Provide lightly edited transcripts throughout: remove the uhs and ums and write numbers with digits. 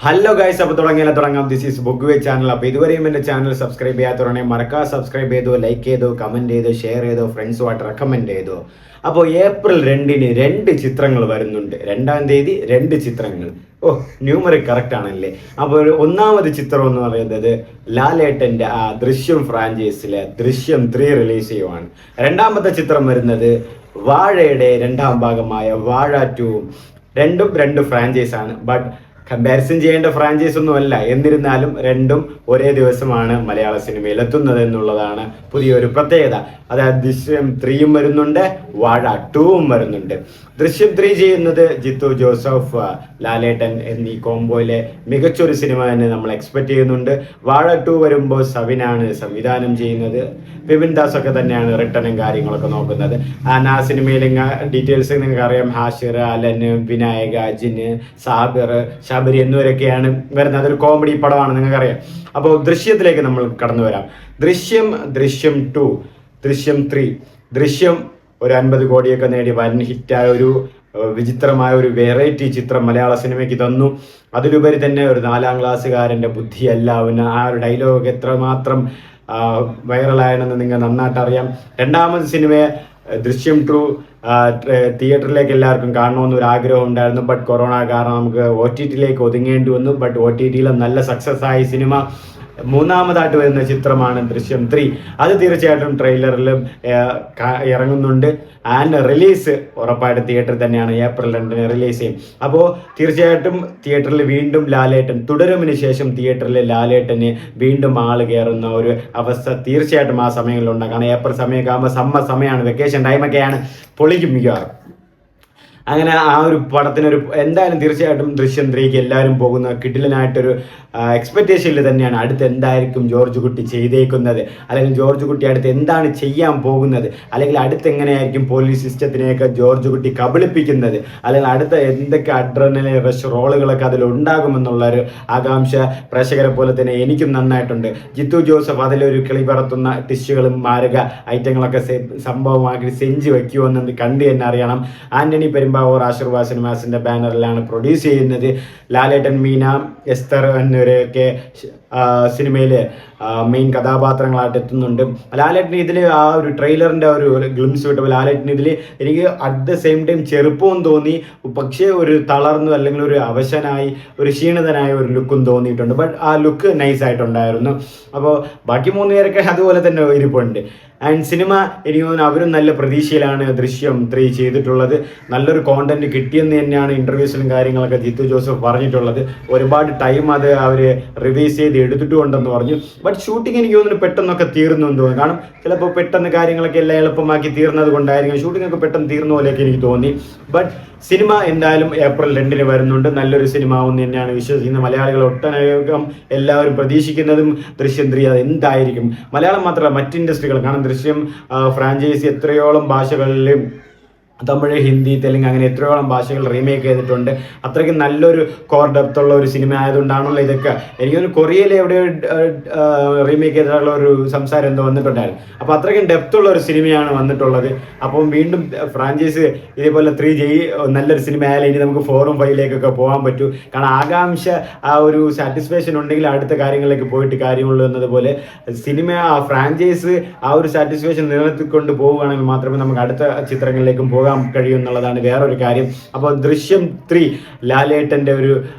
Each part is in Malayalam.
ഹലോ ഗൈസ്, അപ്പോൾ തുടങ്ങാം. This is book channel. അപ്പോൾ ഇതുവരെയും എൻ്റെ ചാനൽ സബ്സ്ക്രൈബ് ചെയ്യാത്തവരാണെങ്കിൽ മറക്കാതെ സബ്സ്ക്രൈബ് ചെയ്തു, ലൈക്ക് ചെയ്തു, കമൻറ്റ് ചെയ്തു, ഷെയർ ചെയ്തു, ഫ്രണ്ട്സുമായിട്ട് റെക്കമെൻഡ് ചെയ്തു. അപ്പോൾ ഏപ്രിൽ 2-ന് 2 ചിത്രങ്ങൾ വരുന്നുണ്ട്. 2-ാം തീയതി 2 ചിത്രങ്ങൾ. ന്യൂമറിക് കറക്റ്റ് ആണല്ലേ. അപ്പോൾ ഒന്നാമത് ചിത്രം എന്ന് പറയുന്നത് ലാലേട്ടൻ്റെ ദൃശ്യം ഫ്രാഞ്ചൈസിലെ ദൃശ്യം 3 റിലീസ് ചെയ്യുവാണ്. രണ്ടാമത്തെ ചിത്രം വരുന്നത് വാഴയുടെ 2-ാം ഭാഗമായ വാഴ 2. രണ്ടും 2 ഫ്രാഞ്ചൈസാണ്. ബട്ട് കമ്പാരിസൺ ചെയ്യേണ്ട ഫ്രാഞ്ചൈസ് ഒന്നും അല്ല. എന്നിരുന്നാലും രണ്ടും ഒരേ ദിവസമാണ് മലയാള സിനിമയിൽ എത്തുന്നത് എന്നുള്ളതാണ് പുതിയൊരു പ്രത്യേകത. അതായത് ദൃശ്യം 3 വരുന്നുണ്ട്, വാഴ 2 വരുന്നുണ്ട്. ദൃശ്യം 3 ചെയ്യുന്നത് ജിത്തു ജോസഫ്, ലാലേട്ടൻ എന്നീ കോംബോയിലെ മികച്ചൊരു സിനിമ തന്നെ നമ്മൾ എക്സ്പെക്ട് ചെയ്യുന്നുണ്ട്. വാഴ 2 വരുമ്പോൾ സവിനാണ് സംവിധാനം ചെയ്യുന്നത്. വിപിൻ ദാസ് ഒക്കെ തന്നെയാണ് റിട്ടണും കാര്യങ്ങളൊക്കെ നോക്കുന്നത്. ആ സിനിമയിൽ ഡീറ്റെയിൽസ് നിങ്ങൾക്ക് അറിയാം. ഹാഷിർ, അലൻ, വിനായക, അജിന്, സാബിർ, ശബരി എന്നിവരൊക്കെയാണ് വരുന്നത്. അതൊരു കോമഡി പടമാണ്, നിങ്ങൾക്കറിയാം. അപ്പോൾ ദൃശ്യത്തിലേക്ക് നമ്മൾ കടന്നു വരാം. ദൃശ്യം 2, ദൃശ്യം 3. ദൃശ്യം ഒരു 50 കോടിയൊക്കെ നേടി വൻ ഹിറ്റായ ഒരു വിചിത്രമായ ഒരു വെറൈറ്റി ചിത്രം മലയാള സിനിമയ്ക്ക് തന്നു. അതിലുപരി തന്നെ ഒരു 4-ാം ക്ലാസ്സുകാരൻ്റെ ബുദ്ധിയല്ല അവന്. ആ ഒരു ഡയലോഗ് എത്രമാത്രം വൈറലായെന്ന് നിങ്ങൾ നന്നായിട്ട് അറിയാം. രണ്ടാമത് സിനിമയെ ദൃശ്യം 2 തിയേറ്ററിലേക്ക് എല്ലാവർക്കും കാണണമെന്നൊരു ആഗ്രഹം ഉണ്ടായിരുന്നു. ബട്ട് കൊറോണ കാരണം നമുക്ക് OTT-ലേക്ക് ഒതുങ്ങേണ്ടി വന്നു. ബട്ട് OTT-യിൽ നല്ല സക്സസ് ആയി സിനിമ. മൂന്നാമതായിട്ട് വരുന്ന ചിത്രമാണ് ദൃശ്യം 3. അത് തീർച്ചയായിട്ടും ട്രെയിലറിലും ഇറങ്ങുന്നുണ്ട്. ആൻഡ് റിലീസ് ഉറപ്പായിട്ട് തിയേറ്ററിൽ തന്നെയാണ്. ഏപ്രിൽ 2-ന് റിലീസ് ചെയ്യും. അപ്പോൾ തീർച്ചയായിട്ടും തിയേറ്ററിൽ വീണ്ടും ലാലേട്ടൻ തുടരുമിന് ശേഷം തിയേറ്ററിൽ ലാലേട്ടന് വീണ്ടും ആൾ കയറുന്ന ഒരു അവസ്ഥ തീർച്ചയായിട്ടും ആ സമയങ്ങളിലുണ്ടാകും. കാരണം ഏപ്രിൽ സമയമൊക്കെ ആകുമ്പോൾ സമ്മർ സമയമാണ്, വെക്കേഷൻ ടൈമൊക്കെയാണ്, പൊളിക്കും മിക്കവാറും. അങ്ങനെ ആ ഒരു പടത്തിനൊരു എന്തായാലും തീർച്ചയായിട്ടും ദൃശ്യം 3ക്ക് എല്ലാവരും പോകുന്ന കിടിലനായിട്ടൊരു എക്സ്പെക്റ്റേഷനിൽ തന്നെയാണ്. അടുത്ത് എന്തായിരിക്കും ജോർജ് കുട്ടി ചെയ്തേക്കുന്നത്, അല്ലെങ്കിൽ ജോർജ് കുട്ടി അടുത്ത് എന്താണ് ചെയ്യാൻ പോകുന്നത്, അല്ലെങ്കിൽ അടുത്ത് എങ്ങനെയായിരിക്കും പോലീസ് സിസ്റ്റത്തിനെയൊക്കെ ജോർജ് കുട്ടി കബളിപ്പിക്കുന്നത്, അല്ലെങ്കിൽ അടുത്ത എന്തൊക്കെ അഡ്രിനലിൻ റഷ് റോളുകളൊക്കെ അതിലുണ്ടാകുമെന്നുള്ളൊരു ആകാംക്ഷ പ്രേക്ഷകരെ പോലെ തന്നെ എനിക്കും നന്നായിട്ടുണ്ട്. ജിത്തു ജോസഫ് അതിലൊരു കിളി പറത്തുന്ന ടിഷ്യുകളും മാരക ഐറ്റങ്ങളൊക്കെ സംഭവമാക്കി സെഞ്ച് വയ്ക്കുമെന്ന് കണ്ടു തന്നെ അറിയണം. ആന്റണി പെരുമ്പാവൂർ ആശീർവാദ് സിനിമാസിന്റെ ബാനറിലാണ് പ്രൊഡ്യൂസ് ചെയ്യുന്നത്. ലാലേട്ടൻ, മീന, എസ്തർ എന്നിവരെയൊക്കെ സിനിമയിൽ മെയിൻ കഥാപാത്രങ്ങളായിട്ട് എത്തുന്നുണ്ട്. ലാലേട്ടന് ഇതിൽ ആ ഒരു ട്രെയിലറിൻ്റെ ഒരു ഗ്ലിംസ് വിട്ടപ്പോൾ ലാലേട്ടന് ഇതിൽ എനിക്ക് അറ്റ് ദ സെയിം ടൈം ചെറുപ്പവും തോന്നി, പക്ഷേ ഒരു തളർന്നു അല്ലെങ്കിൽ ഒരു അവശനായി ഒരു ക്ഷീണിതനായ ഒരു ലുക്കും തോന്നിയിട്ടുണ്ട്. ബട്ട് ആ ലുക്ക് നൈസായിട്ടുണ്ടായിരുന്നു. അപ്പോൾ ബാക്കി 3 പേരൊക്കെ അതുപോലെ തന്നെ ഇരിപ്പുണ്ട്. ആൻഡ് സിനിമ എനിക്ക് തോന്നുന്നു അവരും നല്ല പ്രതീക്ഷയിലാണ് ദൃശ്യം 3 ചെയ്തിട്ടുള്ളത്. നല്ലൊരു കോണ്ടന്റ് കിട്ടിയെന്ന് തന്നെയാണ് ഇൻ്റർവ്യൂസിലും കാര്യങ്ങളൊക്കെ ജിത്തു ജോസഫ് പറഞ്ഞിട്ടുള്ളത്. ഒരുപാട് ടൈം അത് അവർ റിവൈസ് ചെയ്ത് എടുത്തിട്ടുണ്ടെന്ന് പറഞ്ഞു. ബട്ട് ഷൂട്ടിംഗ് എനിക്ക് തോന്നുന്നു പെട്ടെന്നൊക്കെ തീർന്നു എന്ന് തോന്നുന്നു. കാരണം ചിലപ്പോൾ പെട്ടെന്ന് കാര്യങ്ങളൊക്കെ എല്ലാം എളുപ്പമാക്കി തീർന്നത് കൊണ്ടായിരിക്കും ഷൂട്ടിംഗ് ഒക്കെ പെട്ടെന്ന് തീർന്ന പോലെയൊക്കെ എനിക്ക് തോന്നി. ബട്ട് സിനിമ എന്തായാലും ഏപ്രിൽ 2-ന് വരുന്നുണ്ട്. നല്ലൊരു സിനിമ ആവുമെന്ന് തന്നെയാണ് വിശ്വസിക്കുന്നത്. മലയാളികൾ ഒട്ടനേകം എല്ലാവരും പ്രതീക്ഷിക്കുന്നതും ദൃശ്യം 3 അത് എന്തായിരിക്കും. മലയാളം മാത്രമല്ല, മറ്റ് ഇൻഡസ്ട്രികൾ. കാരണം ദൃശ്യം ഫ്രാഞ്ചൈസി എത്രയോളം ഭാഷകളിലും തമിഴ്, ഹിന്ദി, തെലുങ്ക് അങ്ങനെ എത്രയോളം ഭാഷകൾ റീമേക്ക് ചെയ്തിട്ടുണ്ട്. അത്രയ്ക്ക് നല്ലൊരു കോർ ഡെപ്തുള്ള ഒരു സിനിമ ആയതുകൊണ്ടാണല്ലോ ഇതൊക്കെ. എനിക്കൊരു കൊറിയയിൽ എവിടെയോ റീമേക്ക് ചെയ്തിട്ടുള്ള ഒരു സംസാരം എന്തോ വന്നിട്ടുണ്ടായിരുന്നു. അപ്പോൾ അത്രയ്ക്കും ഡെപ്തുള്ള ഒരു സിനിമയാണ് വന്നിട്ടുള്ളത്. അപ്പം വീണ്ടും ഫ്രാഞ്ചൈസ് ഇതേപോലെ 3 നല്ലൊരു സിനിമ ആയാലും ഇനി നമുക്ക് 4ഉം 5ലേക്കൊക്കെ പോകാൻ പറ്റൂ. കാരണം ആകാംക്ഷ, ആ ഒരു സാറ്റിസ്ഫാക്ഷൻ ഉണ്ടെങ്കിൽ അടുത്ത കാര്യങ്ങളിലേക്ക് പോയിട്ട് കാര്യമുള്ളൂ എന്നതുപോലെ സിനിമ ആ ഫ്രാഞ്ചൈസ് ആ ഒരു സാറ്റിസ്ഫാക്ഷൻ നിലനിർത്തിക്കൊണ്ട് പോവുകയാണെങ്കിൽ മാത്രമേ നമുക്ക് അടുത്ത ചിത്രങ്ങളിലേക്കും പോകാൻ കഴിയുമെന്നുള്ളതാണ് വേറൊരു കാര്യം. അപ്പോൾ ദൃശ്യം 3 ലാലേട്ടൻ്റെ ഒരു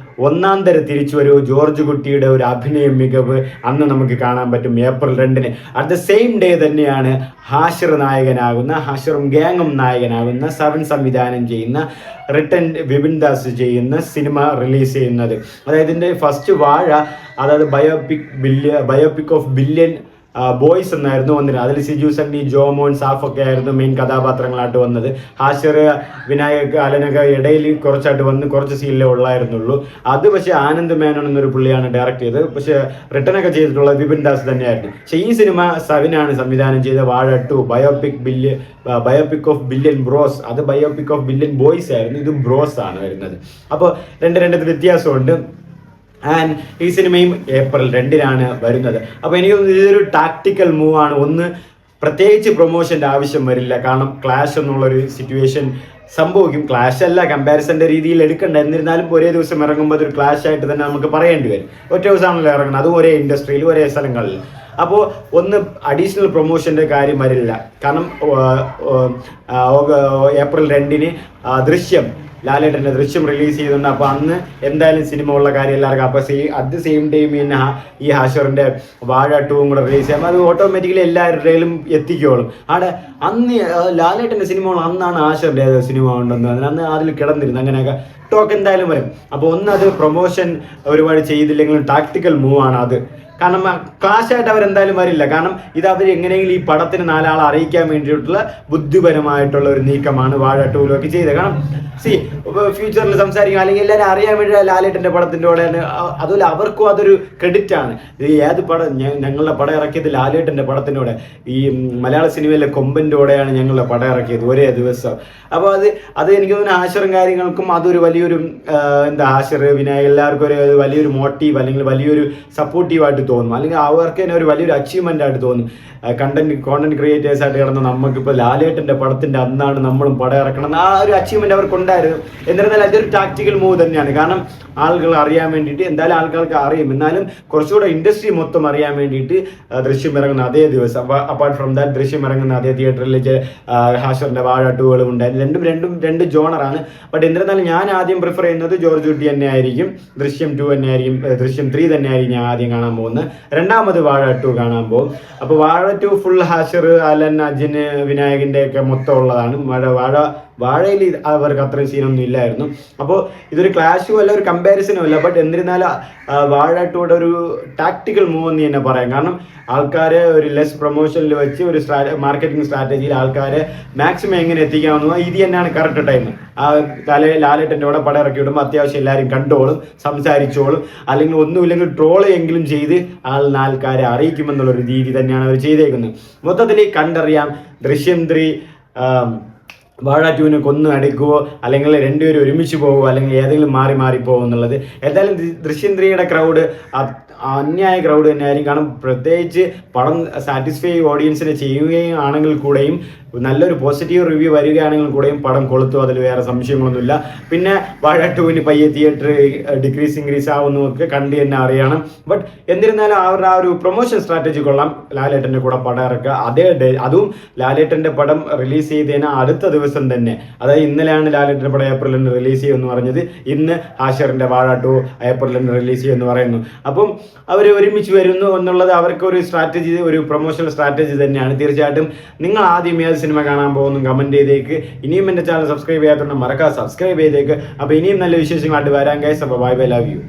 1-ാം തര തിരിച്ചുവരവ്, ജോർജ് കുട്ടിയുടെ ഒരു അഭിനയ മികവ് അന്ന് നമുക്ക് കാണാൻ പറ്റും ഏപ്രിൽ 2-ന്. അറ്റ് ദ സെയിം ഡേ തന്നെയാണ് ഹാഷിറും ഗ്യാങ്ങും നായകനാകുന്ന സവൻ സംവിധാനം ചെയ്യുന്ന റിട്ടൺ വിപിൻ ദാസ് ചെയ്യുന്ന സിനിമ റിലീസ് ചെയ്യുന്നത്. അതായത് ഇതിൻ്റെ ഫസ്റ്റ് വാഴ, അതായത് ബയോപിക് ഓഫ് ബില്യൺ ബോയ്സ് എന്നായിരുന്നു വന്നത്. അതിൽ സിജു സണ്ണി, ജോമോൻ, സാഫൊക്കെ ആയിരുന്നു മെയിൻ കഥാപാത്രങ്ങളായിട്ട് വന്നത്. ഹാഷിർ, വിനായക്, അലനൊക്കെ ഇടയിൽ കുറച്ചായിട്ട് വന്ന് കുറച്ച് സീനിലേ ഉള്ളായിരുന്നുള്ളൂ. അത് പക്ഷേ ആനന്ദ് മേനോൻ എന്നൊരു പുള്ളിയാണ് ഡയറക്റ്റ് ചെയ്തത്. പക്ഷേ റിട്ടേണൊക്കെ ചെയ്തിട്ടുള്ളത് വിപിൻ ദാസ് തന്നെയായിരുന്നു. പക്ഷേ ഈ സിനിമ സവിനാണ് സംവിധാനം ചെയ്ത വാഴ 2 ബയോപിക് ഓഫ് ബില്യൺ ബ്രോസ്. അത് ബയോപിക് ഓഫ് ബില്യൺ ബോയ്സ് ആയിരുന്നു, ഇത് ബ്രോസ് ആണ് വരുന്നത്. അപ്പോൾ രണ്ടത് വ്യത്യാസമുണ്ട്. ആൻഡ് ഈ സിനിമയും ഏപ്രിൽ 2-നാണ് വരുന്നത്. അപ്പോൾ എനിക്ക് തോന്നുന്നു ഇതൊരു ടാക്ടിക്കൽ മൂവാണ്. ഒന്ന് പ്രത്യേകിച്ച് പ്രൊമോഷൻ്റെ ആവശ്യം വരില്ല. കാരണം ക്ലാഷ് എന്നുള്ളൊരു സിറ്റുവേഷൻ സംഭവിക്കും. ക്ലാഷ് അല്ല, കമ്പാരിസന്റെ രീതിയിൽ എടുക്കണ്ട. എന്നിരുന്നാലും ഒരേ ദിവസം ഇറങ്ങുമ്പോൾ അതൊരു ക്ലാഷ് ആയിട്ട് തന്നെ നമുക്ക് പറയേണ്ടി വരും. ഒറ്റ ദിവസമാണല്ലോ ഇറങ്ങുന്നത്, അതും ഒരേ ഇൻഡസ്ട്രിയിൽ ഒരേ സ്ഥലങ്ങളിൽ. അപ്പോൾ ഒന്ന് അഡീഷണൽ പ്രൊമോഷൻ്റെ കാര്യം വരില്ല. കാരണം ഏപ്രിൽ 2 ദൃശ്യം, ലാലേട്ടൻ്റെ ദൃശ്യം റിലീസ് ചെയ്തിട്ടുണ്ട്. അപ്പോൾ അന്ന് എന്തായാലും സിനിമ ഉള്ള കാര്യം എല്ലാവർക്കും. അപ്പോൾ അറ്റ് ദ സെയിം ടൈം തന്നെ ഈ ഹാഷിറിൻ്റെ വാഴ 2 കൂടെ റിലീസ് ചെയ്യാം. അത് ഓട്ടോമാറ്റിക്കലി എല്ലാവരുടെയും എത്തിക്കോളും. അവിടെ അന്ന് ലാലേട്ടൻ്റെ സിനിമകൾ അന്നാണ് ഹാഷിറിൻ്റെ സിനിമ ഉണ്ടെന്ന് അന്ന് അതിൽ കിടന്നിരുന്നു. അങ്ങനെയൊക്കെ ടോക്ക് എന്തായാലും വരും. അപ്പോൾ ഒന്ന് അത് പ്രൊമോഷൻ ഒരുപാട് ചെയ്തില്ലെങ്കിലും ടാക്ടിക്കൽ മൂവാണ് അത്. കാരണം ക്ലാഷായിട്ട് അവരെന്തായാലും വരില്ല. കാരണം ഇത് അവർ എങ്ങനെയെങ്കിലും ഈ പടത്തിന് 4 ആളെ അറിയിക്കാൻ വേണ്ടിയിട്ടുള്ള ബുദ്ധിപരമായിട്ടുള്ള ഒരു നീക്കമാണ് വാഴ 2 ചെയ്തത്. കാരണം ഫ്യൂച്ചറിൽ സംസാരിക്കും, അല്ലെങ്കിൽ എല്ലാവരും അറിയാൻ വേണ്ടി ലാലേട്ടൻ്റെ പടത്തിൻ്റെ കൂടെയാണ്. അതുപോലെ അവർക്കും അതൊരു ക്രെഡിറ്റ് ആണ്. ഇത് ഏത് പടം, ഞങ്ങളുടെ പടം ഇറക്കിയത് ലാലേട്ടൻ്റെ പടത്തിൻ്റെ കൂടെ, ഈ മലയാള സിനിമയിലെ കൊമ്പൻ്റെ കൂടെയാണ് ഞങ്ങളുടെ പടം ഇറക്കിയത് ഒരേ ദിവസം. അപ്പോൾ അത് എനിക്ക് തോന്നുന്നു ഹാഷിറും കാര്യങ്ങൾക്കും അതൊരു വലിയൊരു ഹാഷിർ വിനായക് എല്ലാവർക്കും ഒരു വലിയൊരു മോട്ടീവ് അല്ലെങ്കിൽ വലിയൊരു സപ്പോർട്ടീവായിട്ട് തോന്നും. അല്ലെങ്കിൽ അവർക്ക് തന്നെ ഒരു വലിയൊരു അച്ചീവ്മെൻ്റ് ആയിട്ട് തോന്നും. കോണ്ടന്റ് ക്രിയേറ്റേഴ്സ് ആയിട്ട് കിടന്ന് നമുക്കിപ്പോൾ ലാലേട്ടൻ്റെ പടത്തിൻ്റെ അന്നാണ് നമ്മളും പടം ഇറക്കണം, ആ ഒരു അച്ചീവ്മെൻ്റ് അവർക്കുണ്ടായിരുന്നു. എന്നിരുന്നാൽ അതൊരു ടാക്ടിക്കൽ മൂവ് തന്നെയാണ്. കാരണം ആളുകൾ അറിയാൻ വേണ്ടിയിട്ട്, എന്തായാലും ആൾക്കാർക്ക് അറിയും, എന്നാലും കുറച്ചുകൂടെ ഇൻഡസ്ട്രി മൊത്തം അറിയാൻ വേണ്ടിയിട്ട് ദൃശ്യം ഇറങ്ങുന്ന അതേ ദിവസം, അപ്പാർട്ട് ഫ്രം ദാറ്റ് ദൃശ്യം ഇറങ്ങുന്ന അതേ തിയേറ്ററിൽ ഹാഷിറിൻ്റെ വാഴ 2 ഉണ്ടായിരുന്നു. രണ്ട് ജോണറാണ്. ബട്ട് എന്നിരുന്നാലും ഞാൻ ആദ്യം പ്രിഫർ ചെയ്യുന്നത് ജോർജ് കുട്ടി തന്നെ ആയിരിക്കും. ദൃശ്യം 2 തന്നെ ആയിരിക്കും, ദൃശ്യം 3 തന്നെ ആയിരിക്കും ഞാൻ ആദ്യം കാണാൻ പോകുന്നത്. രണ്ടാമത് വാഴ 2 കാണാൻ പോകും. അപ്പോൾ വാഴ 2 ഫുൾ ഹാഷിർ, അലൻ, അജിന്, വിനായകിൻ്റെ ഒക്കെ മൊത്തം ഉള്ളതാണ്. വാഴയിൽ അവർക്ക് അത്രയും സീനൊന്നും ഇല്ലായിരുന്നു. അപ്പോൾ ഇതൊരു ക്ലാഷും അല്ല, ഒരു കമ്പാരിസനും അല്ല. ബട്ട് എന്നിരുന്നാലും വാഴ 2 ഒരു ടാക്ടിക്കൽ മൂവ് എന്ന് തന്നെ പറയാം. കാരണം ആൾക്കാരെ ഒരു ലെസ് പ്രൊമോഷനിൽ വെച്ച് ഒരു മാർക്കറ്റിംഗ് സ്ട്രാറ്റജിയിൽ ആൾക്കാരെ മാക്സിമം എങ്ങനെ എത്തിക്കാമെന്ന് ഇത് തന്നെയാണ് കറക്റ്റ് ടൈം. ലാലേട്ടൻ്റെ കൂടെ പടം ഇറക്കി വിടുമ്പോൾ അത്യാവശ്യം എല്ലാവരും കണ്ടോളും, സംസാരിച്ചോളും, അല്ലെങ്കിൽ ഒന്നുമില്ലെങ്കിൽ ട്രോളെങ്കിലും ചെയ്ത് ആൾക്കാരെ അറിയിക്കുമെന്നുള്ളൊരു രീതി തന്നെയാണ് അവർ ചെയ്തേക്കുന്നത്. മൊത്തത്തിൽ കണ്ടറിയാം ദൃശ്യം 3 വാഴ 2 കൊന്നു അടിക്കുവോ, അല്ലെങ്കിൽ രണ്ടുപേരും ഒരുമിച്ച് പോകുമോ, അല്ലെങ്കിൽ ഏതെങ്കിലും മാറി പോകുമോ എന്നുള്ളത്. എന്തായാലും ദൃശ്യം 3 ക്രൗഡ് അന്യായ ക്രൗഡ് തന്നെയായിരിക്കും. കാരണം പ്രത്യേകിച്ച് പടം സാറ്റിസ്ഫൈ ഓഡിയൻസിനെ ചെയ്യുകയും ആണെങ്കിൽ കൂടെയും നല്ലൊരു പോസിറ്റീവ് റിവ്യൂ വരികയാണെങ്കിൽ കൂടെയും പടം കൊളുത്തും, അതിൽ വേറെ സംശയങ്ങളൊന്നുമില്ല. പിന്നെ വാഴ 2 പയ്യെ തിയേറ്റർ ഡിക്രീസ് ഇൻക്രീസ് ആവുന്നതൊക്കെ കണ്ട് തന്നെ അറിയണം. ബട്ട് എന്നിരുന്നാലും അവരുടെ ആ ഒരു പ്രൊമോഷൻ സ്ട്രാറ്റജി കൊള്ളാം. ലാലേട്ടൻ്റെ കൂടെ പടം ഇറക്കുക, അതും ലാലേട്ടൻ്റെ പടം റിലീസ് ചെയ്തതിന് അടുത്ത ദിവസം തന്നെ, അതായത് ഇന്നലെയാണ് ലാലേട്ടൻ്റെ പടം ഏപ്രിൽ 2 റിലീസ് ചെയ്യുമെന്ന് പറഞ്ഞത്, ഇന്ന് ഹാഷിറിൻ്റെ വാഴ 2 ഏപ്രിൽ 2 റിലീസ് ചെയ്യുമെന്ന് പറയുന്നു. അപ്പം അവർ ഒരുമിച്ച് വരുന്നു എന്നുള്ളത് അവർക്കൊരു സ്ട്രാറ്റജി, ഒരു പ്രൊമോഷണൽ സ്ട്രാറ്റജി തന്നെയാണ്. തീർച്ചയായിട്ടും നിങ്ങൾ ആദ്യം ഏത് സിനിമ കാണാൻ പോകുന്നു കമൻറ്റ് ചെയ്തേക്ക്. ഇനിയും എൻ്റെ ചാനൽ സബ്സ്ക്രൈബ് ചെയ്യാത്തതുകൊണ്ട് മറക്കാതെ സബ്സ്ക്രൈബ് ചെയ്തേക്ക്. അപ്പോൾ ഇനിയും നല്ല വിശേഷങ്ങളായിട്ട് വരാൻ ഗൈസ്. അപ്പോൾ ബൈ ബൈ, ലവ് യു.